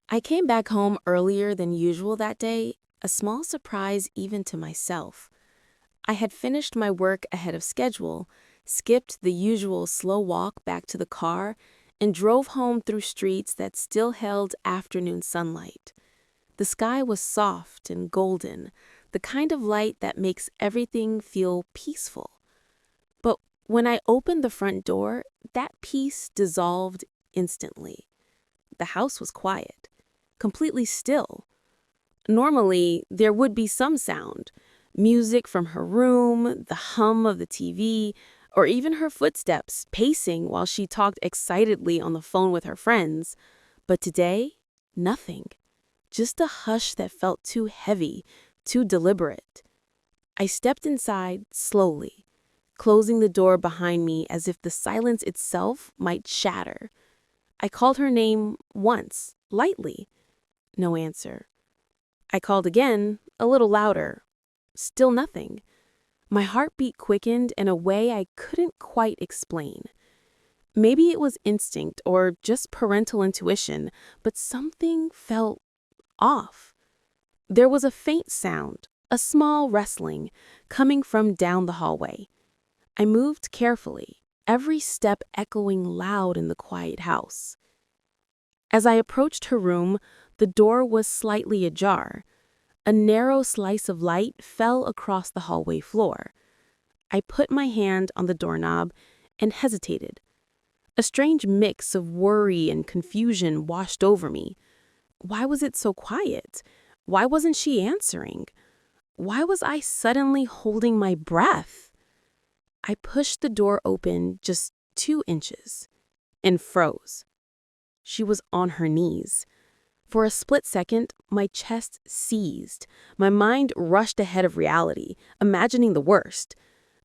I came back home earlier than usual that day, a small surprise even to myself. I had finished my work ahead of schedule, skipped the usual slow walk back to the car, and drove home through streets that still held afternoon sunlight. The sky was soft and golden, the kind of light that makes everything feel peaceful. But when I opened the front door, that peace dissolved instantly. The house was quiet, completely still. Normally, there would be some sound, music from her room, the hum of the TV, or even her footsteps pacing while she talked excitedly on the phone with her friends. But today, nothing. Just a hush that felt too heavy, too deliberate. I stepped inside slowly, closing the door behind me as if the silence itself might shatter. I called her name once, lightly. No answer. I called again, a little louder. Still nothing. My heartbeat quickened in a way I couldn't quite explain. Maybe it was instinct or just parental intuition, but something felt off. There was a faint sound, a small rustling, coming from down the hallway. I moved carefully, every step echoing loud in the quiet house. As I approached her room, the door was slightly ajar. A narrow slice of light fell across the hallway floor. I put my hand on the doorknob and hesitated. A strange mix of worry and confusion washed over me. Why was it so quiet? Why wasn't she answering? Why was I suddenly holding my breath? I pushed the door open just 2 inches and froze. She was on her knees. For a split second, my chest seized. My mind rushed ahead of reality, imagining the worst.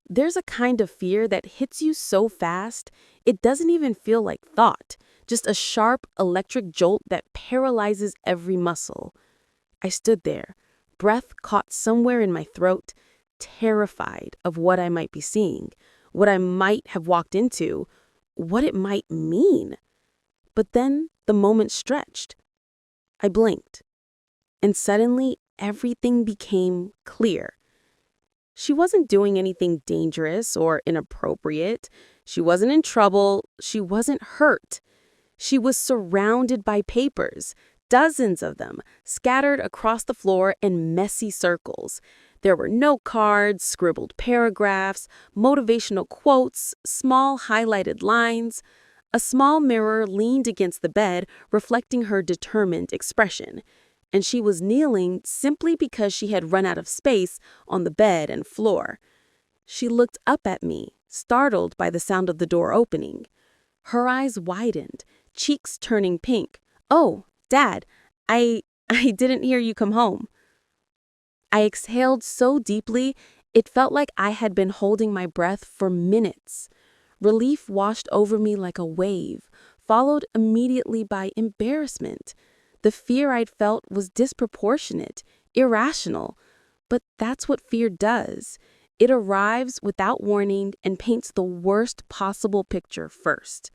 There's a kind of fear that hits you so fast, it doesn't even feel like thought, just a sharp electric jolt that paralyzes every muscle. I stood there, breath caught somewhere in my throat, terrified of what I might be seeing, what I might have walked into, what it might mean. But then the moment stretched. I blinked, and suddenly everything became clear. She wasn't doing anything dangerous or inappropriate. She wasn't in trouble. She wasn't hurt. She was surrounded by papers, dozens of them, scattered across the floor in messy circles. There were note cards, scribbled paragraphs, motivational quotes, small highlighted lines. A small mirror leaned against the bed, reflecting her determined expression, and she was kneeling simply because she had run out of space on the bed and floor. She looked up at me, startled by the sound of the door opening. Her eyes widened, cheeks turning pink. "Oh, Dad, I I didn't hear you come home." I exhaled so deeply, it felt like I had been holding my breath for minutes. Relief washed over me like a wave, followed immediately by embarrassment. The fear I'd felt was disproportionate, irrational. But that's what fear does. It arrives without warning and paints the worst possible picture first.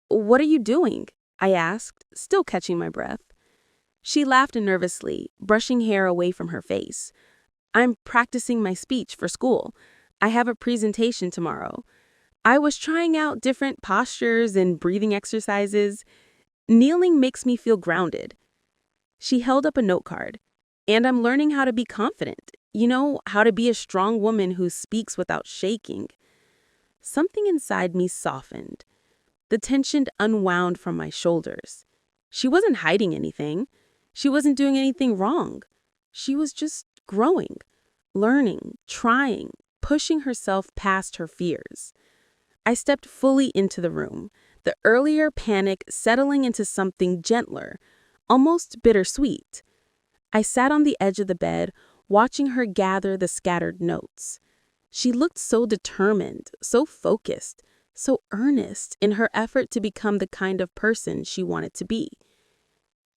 "What are you doing?" I asked, still catching my breath. She laughed nervously, brushing hair away from her face. "I'm practicing my speech for school. I have a presentation tomorrow. I was trying out different postures and breathing exercises. Kneeling makes me feel grounded." She held up a note card. "And I'm learning how to be confident. You know, how to be a strong woman who speaks without shaking." Something inside me softened. The tension unwound from my shoulders. She wasn't hiding anything. She wasn't doing anything wrong. She was just growing, learning, trying, pushing herself past her fears. I stepped fully into the room, the earlier panic settling into something gentler, almost bittersweet. I sat on the edge of the bed, watching her gather the scattered notes. She looked so determined, so focused, so earnest in her effort to become the kind of person she wanted to be.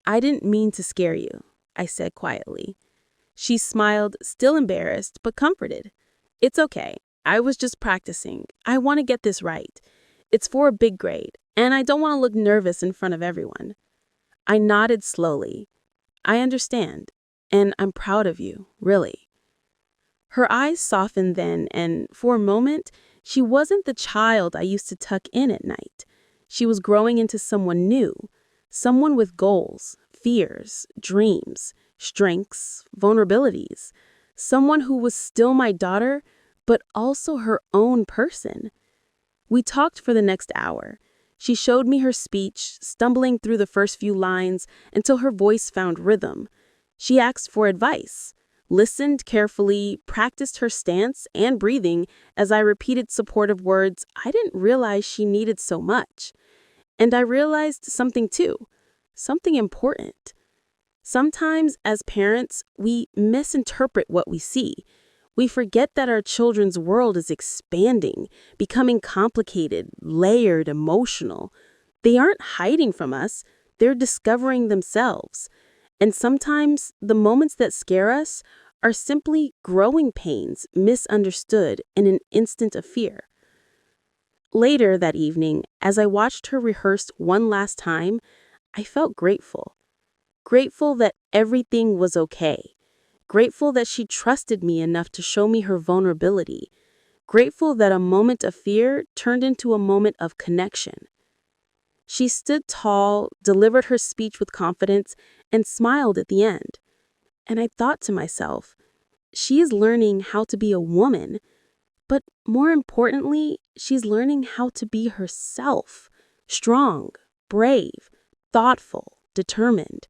"I didn't mean to scare you," I said quietly. She smiled, still embarrassed, but comforted. "It's okay. I was just practicing. I want to get this right. It's for a big grade, and I don't want to look nervous in front of everyone." I nodded slowly. I understand, and I'm proud of you, really. Her eyes softened then, and for a moment, she wasn't the child I used to tuck in at night. She was growing into someone new, someone with goals, fears, dreams, strengths, vulnerabilities, someone who was still my daughter, but also her own person. We talked for the next hour. She showed me her speech, stumbling through the first few lines until her voice found rhythm. She asked for advice, listened carefully, practiced her stance and breathing as I repeated supportive words I didn't realize she needed so much. And I realized something too, something important. Sometimes, as parents, we misinterpret what we see. We forget that our children's world is expanding, becoming complicated, layered, emotional. They aren't hiding from us, they're discovering themselves. And sometimes the moments that scare us are simply growing pains misunderstood in an instant of fear. Later that evening, as I watched her rehearse one last time, I felt grateful. Grateful that everything was okay. Grateful that she trusted me enough to show me her vulnerability. Grateful that a moment of fear turned into a moment of connection. She stood tall, delivered her speech with confidence, and smiled at the end. And I thought to myself, she is learning how to be a woman, but more importantly, she's learning how to be herself. Strong, brave, thoughtful, determined.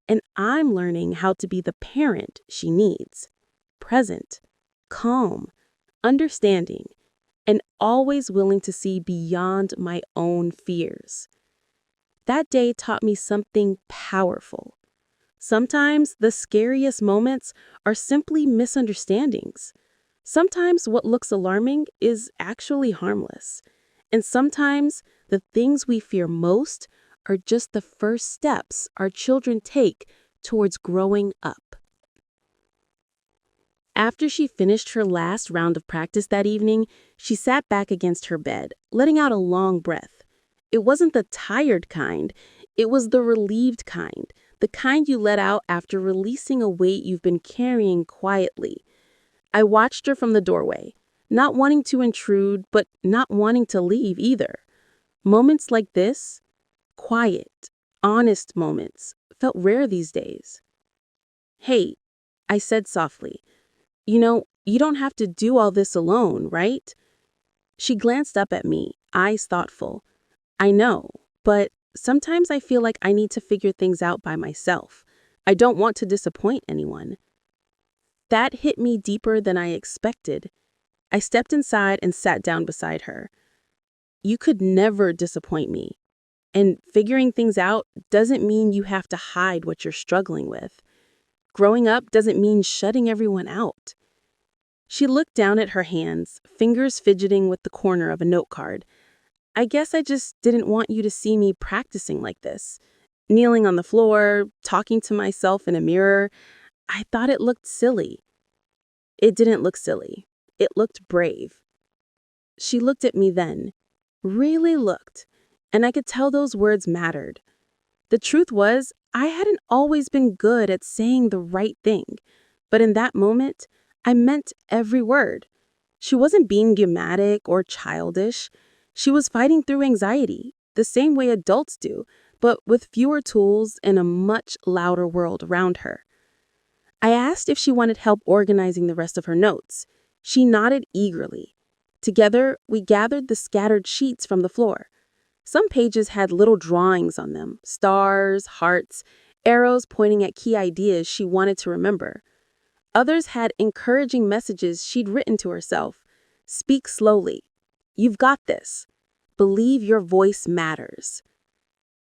And I'm learning how to be the parent she needs. Present, calm, understanding, and always willing to see beyond my own fears. That day taught me something powerful. Sometimes the scariest moments are simply misunderstandings. Sometimes what looks alarming is actually harmless. And sometimes the things we fear most are just the first steps our children take towards growing up. After she finished her last round of practice that evening, she sat back against her bed, letting out a long breath. It wasn't the tired kind, it was the relieved kind, the kind you let out after releasing a weight you've been carrying quietly. I watched her from the doorway, not wanting to intrude, but not wanting to leave either. Moments like this, quiet, honest moments, felt rare these days. "Hey," I said softly, you don't have to do all this alone, right?" She glanced up at me, eyes thoughtful. "I know, but sometimes I feel like I need to figure things out by myself. I don't want to disappoint anyone." That hit me deeper than I expected. I stepped inside and sat down beside her. "You could never disappoint me. And figuring things out doesn't mean you have to hide what you're struggling with. Growing up doesn't mean shutting everyone out." She looked down at her hands, fingers fidgeting with the corner of a note card. "I guess I just didn't want you to see me practicing like this. Kneeling on the floor, talking to myself in a mirror. I thought it looked silly." It didn't look silly. It looked brave. She looked at me then. Really looked. And I could tell those words mattered. The truth was, I hadn't always been good at saying the right thing. But in that moment, I meant every word. She wasn't being dramatic or childish. She was fighting through anxiety, the same way adults do, but with fewer tools and a much louder world around her. I asked if she wanted help organizing the rest of her notes. She nodded eagerly. Together, we gathered the scattered sheets from the floor. Some pages had little drawings on them, stars, hearts, arrows pointing at key ideas she wanted to remember. Others had encouraging messages she'd written to herself. "Speak slowly. You've got this. Believe your voice matters."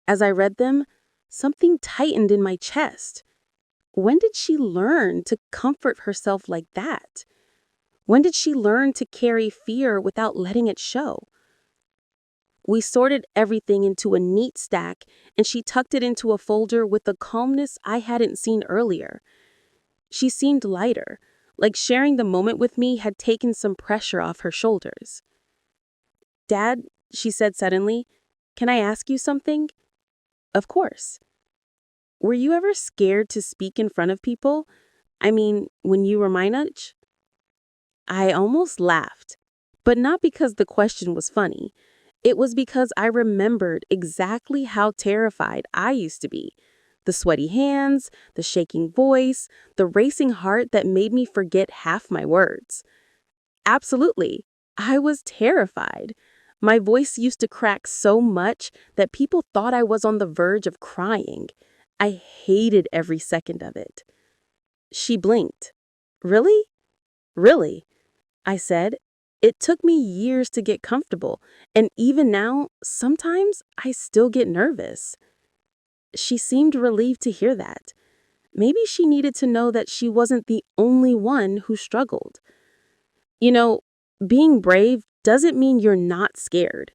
As I read them, something tightened in my chest. When did she learn to comfort herself like that? When did she learn to carry fear without letting it show? We sorted everything into a neat stack, and she tucked it into a folder with a calmness I hadn't seen earlier. She seemed lighter, like sharing the moment with me had taken some pressure off her shoulders. "Dad," she said suddenly, "can I ask you something?" "Of course." Were you ever scared to speak in front of people? I mean, when you were my age? I almost laughed, but not because the question was funny. It was because I remembered exactly how terrified I used to be. The sweaty hands, the shaking voice, the racing heart that made me forget half my words. Absolutely. I was terrified. My voice used to crack so much that people thought I was on the verge of crying. I hated every second of it. She blinked. Really? Really? I said. It took me years to get comfortable, and even now, sometimes I still get nervous. She seemed relieved to hear that. Maybe she needed to know that she wasn't the only one who struggled. You know, being brave doesn't mean you're not scared.